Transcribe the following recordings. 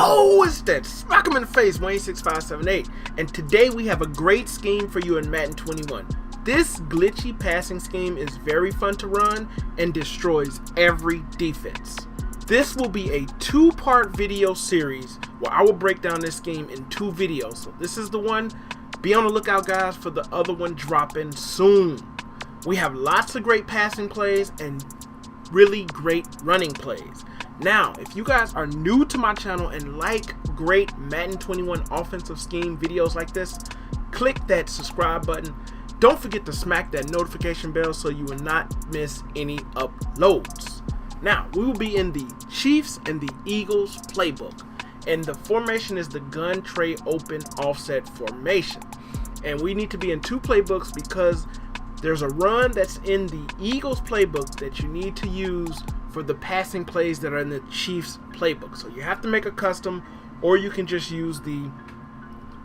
Oh, it's that smack him in the face, Wayne6578. And today we have a great scheme for you in Madden 21. This glitchy passing scheme is very fun to run and destroys every defense. This will be a two-part video series where I will break down this scheme in 2 videos. So this is the one. Be on the lookout, guys, for the other one dropping soon. We have lots of great passing plays and really great running plays. Now, if you guys are new to my channel and like great Madden 21 offensive scheme videos like this, click that subscribe button. Don't forget to smack that notification bell so you will not miss any uploads. Now, we will be in the Chiefs and the Eagles playbook, and the formation is the gun tray open offset formation. And we need to be in 2 playbooks because there's a run that's in the Eagles playbook that you need to use for the passing plays that are in the Chiefs playbook. So you have to make a custom, or you can just use the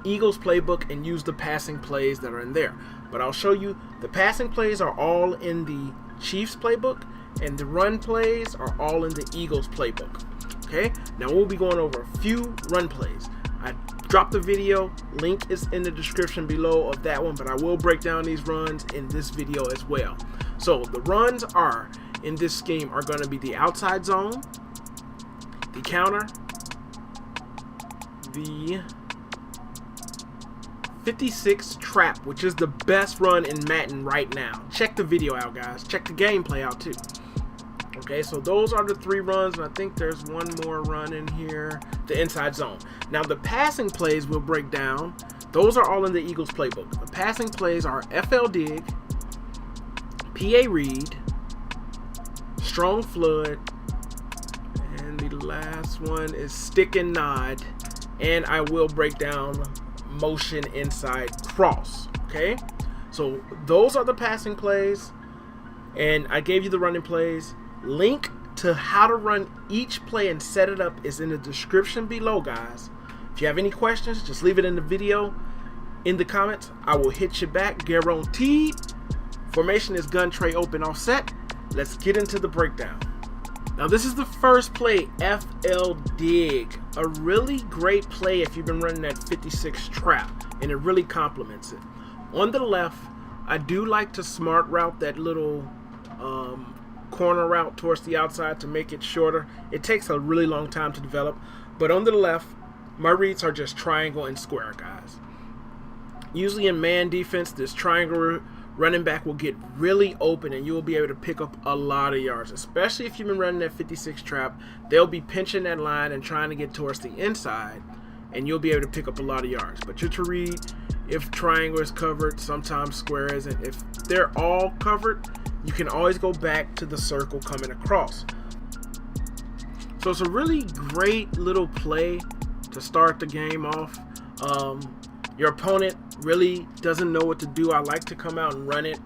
Eagles playbook and use the passing plays that are in there. But I'll show you the passing plays are all in the Chiefs playbook and the run plays are all in the Eagles playbook. Okay, now we'll be going over a few run plays. I dropped the video, link is in the description below of that one, but I will break down these runs in this video as well. So the runs are in this scheme are going to be the outside zone, the counter, the 56 trap, which is the best run in Madden right now. Check the video out, guys. Check the gameplay out too. Okay, so those are the 3 runs, and I think there's one more run in here, the inside zone. Now the passing plays will break down. Those are all in the Eagles playbook. The passing plays are FL dig, PA read, strong flood, and the last one is stick and nod, and I will break down motion inside cross. Okay, so those are the passing plays, and I gave you the running plays. Link to how to run each play and set it up is in the description below, guys. If you have any questions, just leave it in the video, in the comments. I will hit you back, guaranteed. Formation is gun tray open offset. Let's get into the breakdown. Now this is the first play, FL dig. A really great play if you've been running that 56 trap, and it really complements it. On the left, I do like to smart route that little corner route towards the outside to make it shorter. It takes a really long time to develop, but on the left, my reads are just triangle and square, guys. Usually in man defense, this triangle running back will get really open and you will be able to pick up a lot of yards, especially if you've been running that 56 trap. They'll be pinching that line and trying to get towards the inside, and you'll be able to pick up a lot of yards. But just to read, if triangle is covered, sometimes square isn't. If they're all covered, you can always go back to the circle coming across. So it's a really great little play to start the game off. Your opponent really doesn't know what to do. I like to come out and run it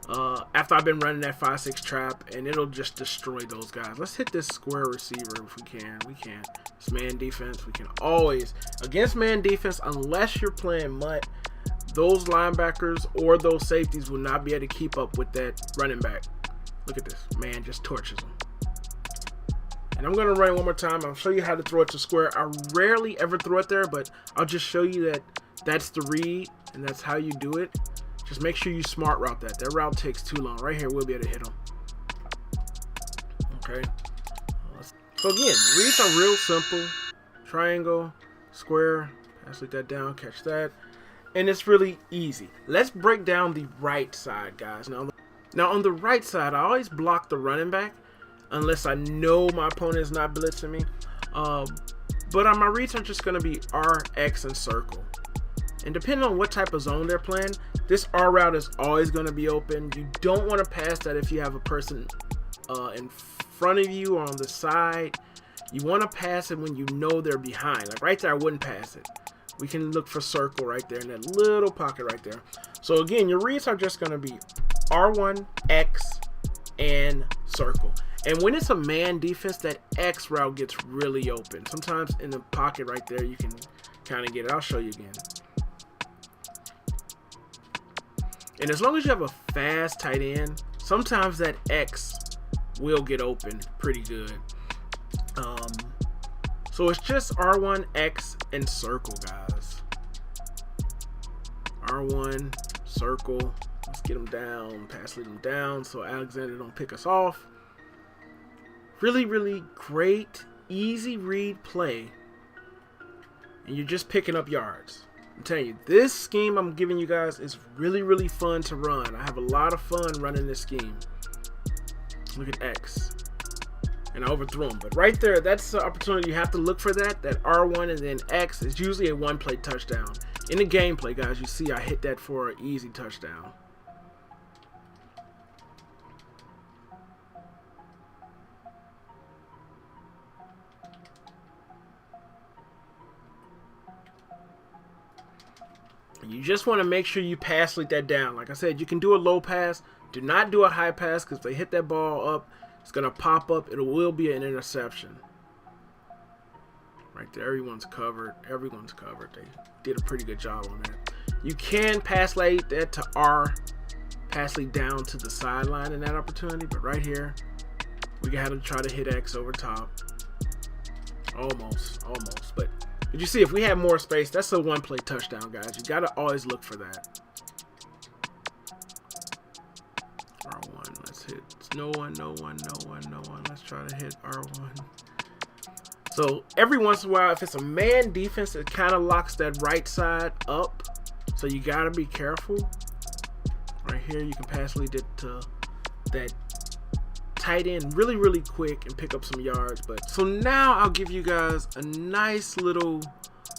after I've been running that 5-6 trap, and it'll just destroy those guys. Let's hit this square receiver if we can. We can. It's man defense. We can always, against man defense, unless you're playing mutt, those linebackers or those safeties will not be able to keep up with that running back. Look at this. Man just torches them. And I'm going to run it one more time. I'll show you how to throw it to square. I rarely ever throw it there, but I'll just show you that that's the read, and that's how you do it. Just make sure you smart route that. That route takes too long. Right here, we'll be able to hit them. Okay. So again, reads are real simple. Triangle, square, pass that down, catch that. And it's really easy. Let's break down the right side, guys. Now on the right side, I always block the running back unless I know my opponent is not blitzing me. But on my reads are just going to be R, X, and circle. And depending on what type of zone they're playing, this R route is always going to be open. You don't want to pass that if you have a person in front of you or on the side. You want to pass it when you know they're behind. Like right there, I wouldn't pass it. We can look for circle right there in that little pocket right there. So again, your reads are just going to be R1, X, and circle. And when it's a man defense, that X route gets really open. Sometimes in the pocket right there, you can kind of get it. I'll show you again. And as long as you have a fast tight end, sometimes that X will get open pretty good. So it's just R1, X, and circle, guys. R1, circle. Let's get them down, pass lead them down so Alexander don't pick us off. Really, really great, easy read play. And you're just picking up yards. I'm telling you, this scheme I'm giving you guys is really, really fun to run. I have a lot of fun running this scheme. Look at X. And I overthrew him. But right there, that's the opportunity. You have to look for that. That R1 and then X is usually a one-play touchdown. In the gameplay, guys, you see I hit that for an easy touchdown. You just want to make sure you pass lead that down. Like I said, you can do a low pass. Do not do a high pass because if they hit that ball up, it's going to pop up. It will be an interception. Right there, everyone's covered. Everyone's covered. They did a pretty good job on that. You can pass lead that to R. Pass lead down to the sideline in that opportunity. But right here, we had to try to hit X over top. Almost. But did you see, if we had more space, that's a one-play touchdown, guys. You got to always look for that. R1, let's hit. No one. Let's try to hit R1. So every once in a while, if it's a man defense, it kind of locks that right side up. So you got to be careful. Right here, you can pass lead it to that tight end really, really quick and pick up some yards. But so now I'll give you guys a nice little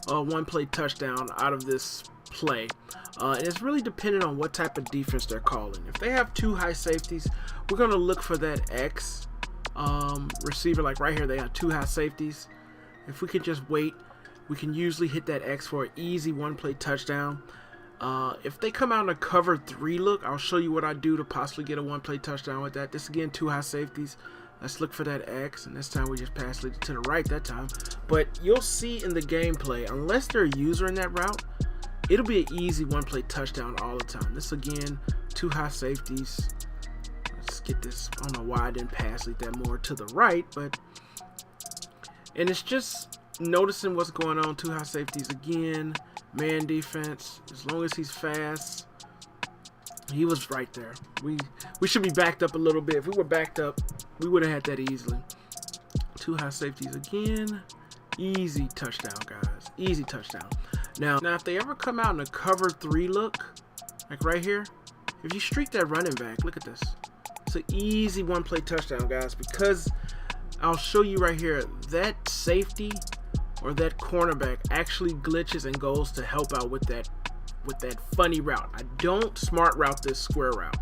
one-play touchdown out of this play. And it's really dependent on what type of defense they're calling. If they have two high safeties, we're going to look for that X receiver. Like right here, they have two high safeties. If we can just wait, we can usually hit that X for an easy one-play touchdown. If they come out in a cover 3 look, I'll show you what I do to possibly get a one-play touchdown with that. This again, two high safeties. Let's look for that X, and this time we just pass lead to the right that time. But you'll see in the gameplay, unless they're a user in that route, it'll be an easy one-play touchdown all the time. This again, two high safeties. Let's get this. I don't know why I didn't pass lead that more to the right, and it's just noticing what's going on. Two high safeties again. Man defense, as long as he's fast. He was right there. We should be backed up a little bit. If we were backed up, we would have had that easily. Two high safeties again. Easy touchdown, guys. Easy touchdown. Now if they ever come out in a cover 3 look, like right here, if you streak that running back, look at this. It's an easy one-play touchdown, guys, because I'll show you right here, that safety or that cornerback actually glitches and goes to help out with that funny route. I don't smart route this square route.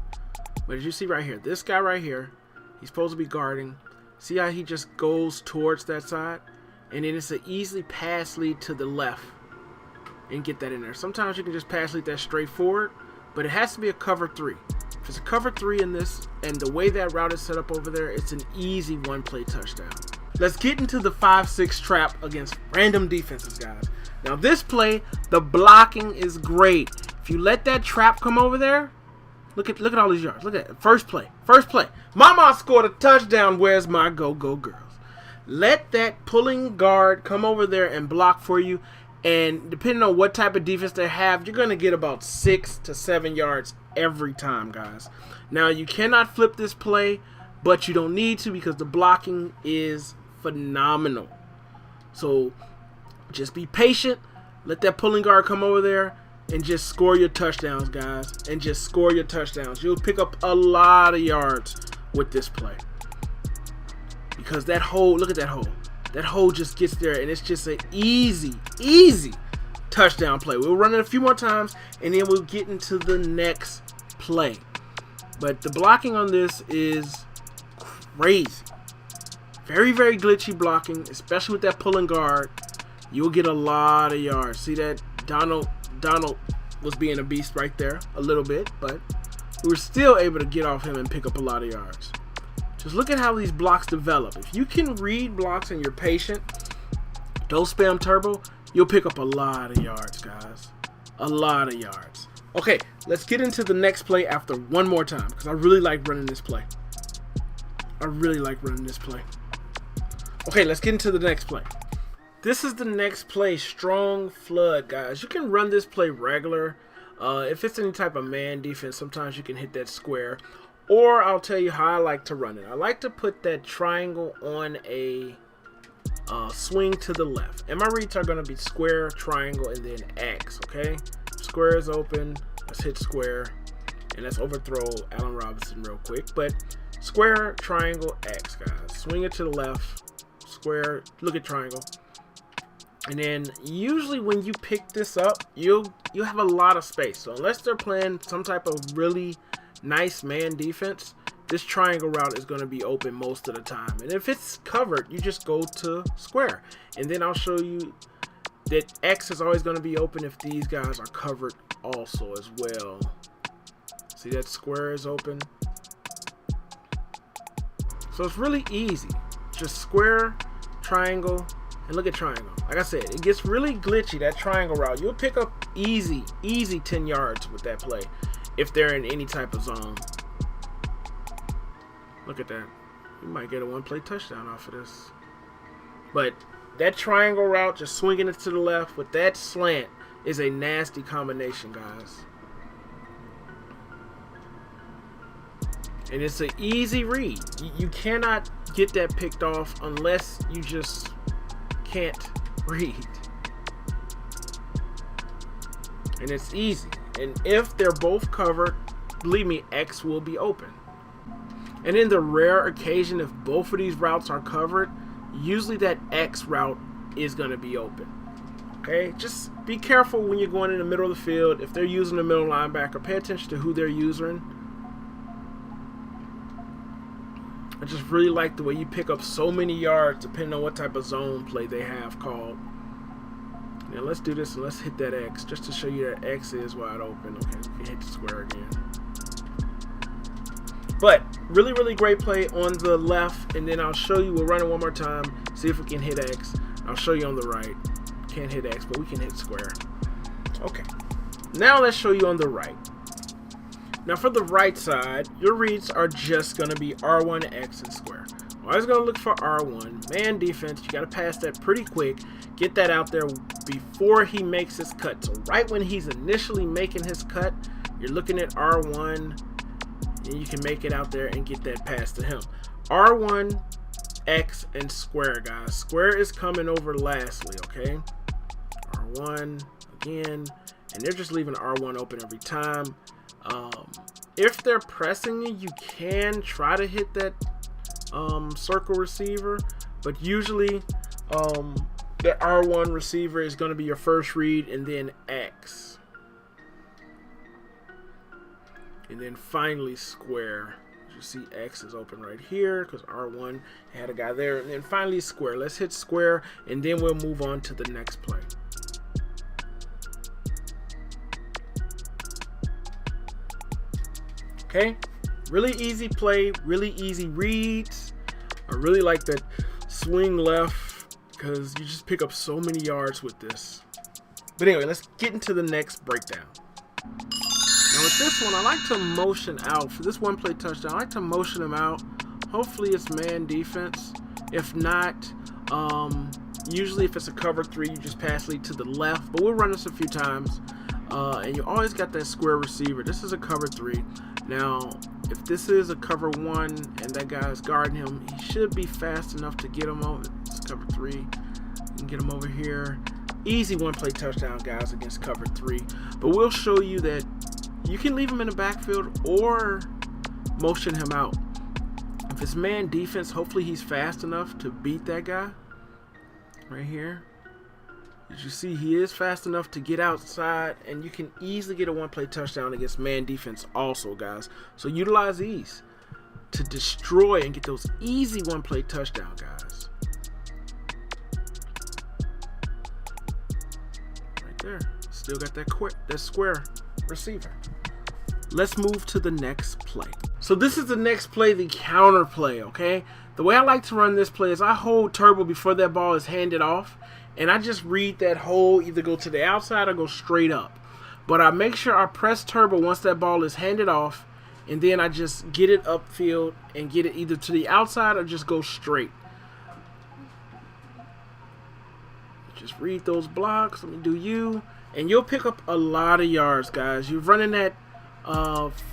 But as you see right here, this guy right here, he's supposed to be guarding. See how he just goes towards that side? And then it's an easy pass lead to the left and get that in there. Sometimes you can just pass lead that straight forward, but it has to be a cover 3. If it's a cover 3 in this, and the way that route is set up over there, it's an easy one-play touchdown. Let's get into the 5-6 trap against random defenses, guys. Now this play, the blocking is great. If you let that trap come over there, look at all these yards. Look at it. First play. Mama scored a touchdown. Where's my go girls? Let that pulling guard come over there and block for you. And depending on what type of defense they have, you're going to get about 6 to 7 yards every time, guys. Now you cannot flip this play, but you don't need to because the blocking is phenomenal. So just be patient. Let that pulling guard come over there and just score your touchdowns, guys. And just score your touchdowns. You'll pick up a lot of yards with this play. Because that hole, look at that hole. That hole just gets there, and it's just an easy touchdown play. We'll run it a few more times, and then we'll get into the next play. But the blocking on this is crazy. Very, very glitchy blocking, especially with that pulling guard. You'll get a lot of yards. See that? Donald was being a beast right there a little bit, but we were still able to get off him and pick up a lot of yards. Just look at how these blocks develop. If you can read blocks and you're patient, don't spam turbo, you'll pick up a lot of yards, guys. A lot of yards. Okay, let's get into the next play after one more time because I really like running this play. Okay, let's get into the next play. This is the next play, strong flood, guys. You can run this play regular. If it's any type of man defense, sometimes you can hit that square. Or I'll tell you how I like to run it. I like to put that triangle on a swing to the left. And my reads are going to be square, triangle, and then X, okay? Square is open. Let's hit square. And let's overthrow Allen Robinson real quick. But square, triangle, X, guys. Swing it to the left. Square, look at triangle. And then usually when you pick this up, you'll have a lot of space. So unless they're playing some type of really nice man defense, this triangle route is going to be open most of the time. And if it's covered, you just go to square. And then I'll show you that X is always going to be open if these guys are covered also as well. See that square is open? So it's really easy. Just square, triangle, and look at triangle. Like I said, it gets really glitchy, that triangle route. You'll pick up easy 10 yards with that play if they're in any type of zone. Look at that. You might get a one-play touchdown off of this. But that triangle route, just swinging it to the left with that slant, is a nasty combination, guys. And it's an easy read. You cannot get that picked off unless you just can't read. And it's easy. And if they're both covered, believe me, X will be open. And in the rare occasion if both of these routes are covered, usually that X route is going to be open. Okay, just be careful when you're going in the middle of the field. If they're using the middle linebacker, pay attention to who they're using. I just really like the way you pick up so many yards depending on what type of zone play they have called. Now let's do this and let's hit that X just to show you that X is wide open. Okay, we can hit the square again. But really great play on the left, and then I'll show you, we'll run it one more time, see if we can hit X. I'll show you on the right. Can't hit X, but we can hit square. Okay, now let's show you on the right. Now for the right side, your reads are just going to be R1, X, and square. Always going to look for R1. Man defense, you got to pass that pretty quick. Get that out there before he makes his cut. So right when he's initially making his cut, you're looking at R1, and you can make it out there and get that pass to him. R1, X, and square, guys. Square is coming over lastly, okay? R1 again, and they're just leaving R1 open every time. If they're pressing you can try to hit that circle receiver, but usually the R1 receiver is going to be your first read, and then X, and then finally square. You see X is open right here because R1 had a guy there, and then finally square. Let's hit square, and then we'll move on to the next play. Okay, really easy play, really easy reads. I really like that swing left because you just pick up so many yards with this. But anyway, let's get into the next breakdown. Now with this one, I like to motion out. For this one play touchdown, I like to motion him out. Hopefully it's man defense. If not, usually if it's a cover 3, you just pass lead to the left. But we'll run this a few times. And you always got that square receiver. This is a cover 3. Now, if this is a cover 1 and that guy's guarding him, he should be fast enough to get him over. It's cover 3. You can get him over here. Easy one-play touchdown, guys, against cover 3. But we'll show you that you can leave him in the backfield or motion him out. If it's man defense, hopefully he's fast enough to beat that guy right here. As you see, he is fast enough to get outside, and you can easily get a one-play touchdown against man defense also, guys. So utilize these to destroy and get those easy one-play touchdown, guys. Right there. Still got that square receiver. Let's move to the next play. So this is the next play, the counter play, okay? The way I like to run this play is I hold turbo before that ball is handed off, and I just read that hole, either go to the outside or go straight up. But I make sure I press turbo once that ball is handed off, and then I just get it upfield and get it either to the outside or just go straight. Just read those blocks. Let me do you. And you'll pick up a lot of yards, guys. You're running that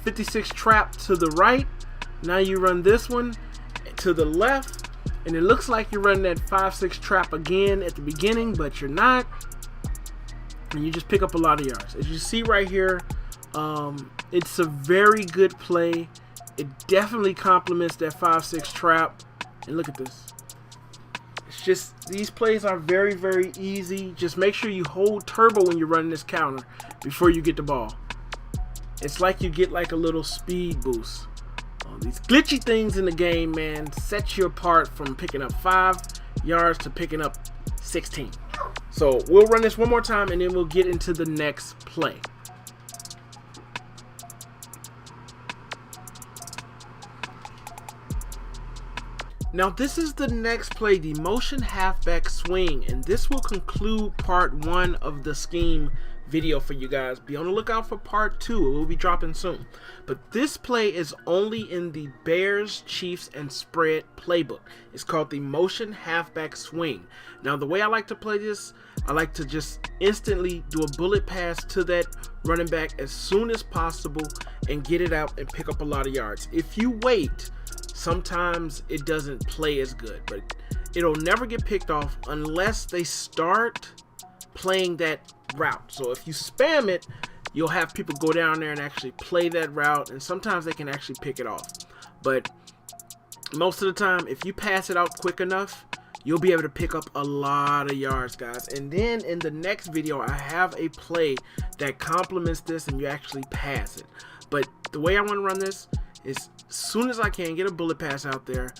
56 trap to the right. Now you run this one to the left. And it looks like you're running that 5-6 trap again at the beginning, but you're not. And you just pick up a lot of yards. As you see right here, it's a very good play. It definitely complements that 5-6 trap. And look at this. It's just, these plays are very, very easy. Just make sure you hold turbo when you're running this counter before you get the ball. It's like you get like a little speed boost. These glitchy things in the game, man, set you apart from picking up 5 yards to picking up 16. So we'll run this one more time and then we'll get into the next play. Now this is the next play, the motion halfback swing, and this will conclude part 1 of the scheme video for you guys. Be on the lookout for part 2. It will be dropping soon. But this play is only in the Bears, Chiefs, and Spread playbook. It's called the motion halfback swing. Now the way I like to play this, I like to just instantly do a bullet pass to that running back as soon as possible and get it out and pick up a lot of yards. If you wait, sometimes it doesn't play as good, but it'll never get picked off unless they start playing that route. So if you spam it, you'll have people go down there and actually play that route, and sometimes they can actually pick it off. But most of the time, if you pass it out quick enough, you'll be able to pick up a lot of yards, guys. And then in the next video, I have a play that complements this and you actually pass it. But the way I want to run this is, as soon as I can, get a bullet pass out there,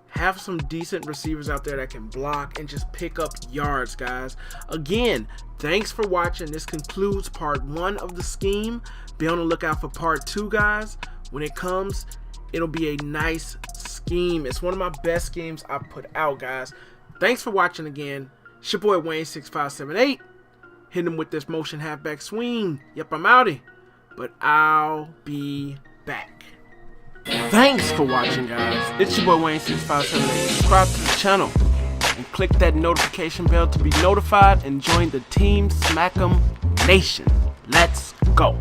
have some decent receivers out there that can block and just pick up yards, guys. Again, thanks for watching. This concludes part 1 of the scheme. Be on the lookout for part 2, guys. When it comes, it'll be a nice scheme. It's one of my best schemes I put out, guys. Thanks for watching again. It's your boy Wayne6578. Hitting him with this motion halfback swing. Yep, I'm outie. But I'll be back. Thanks for watching, guys. It's your boy Wayne6578. Subscribe to the channel and click that notification bell to be notified and join the Team Smack'em Nation. Let's go.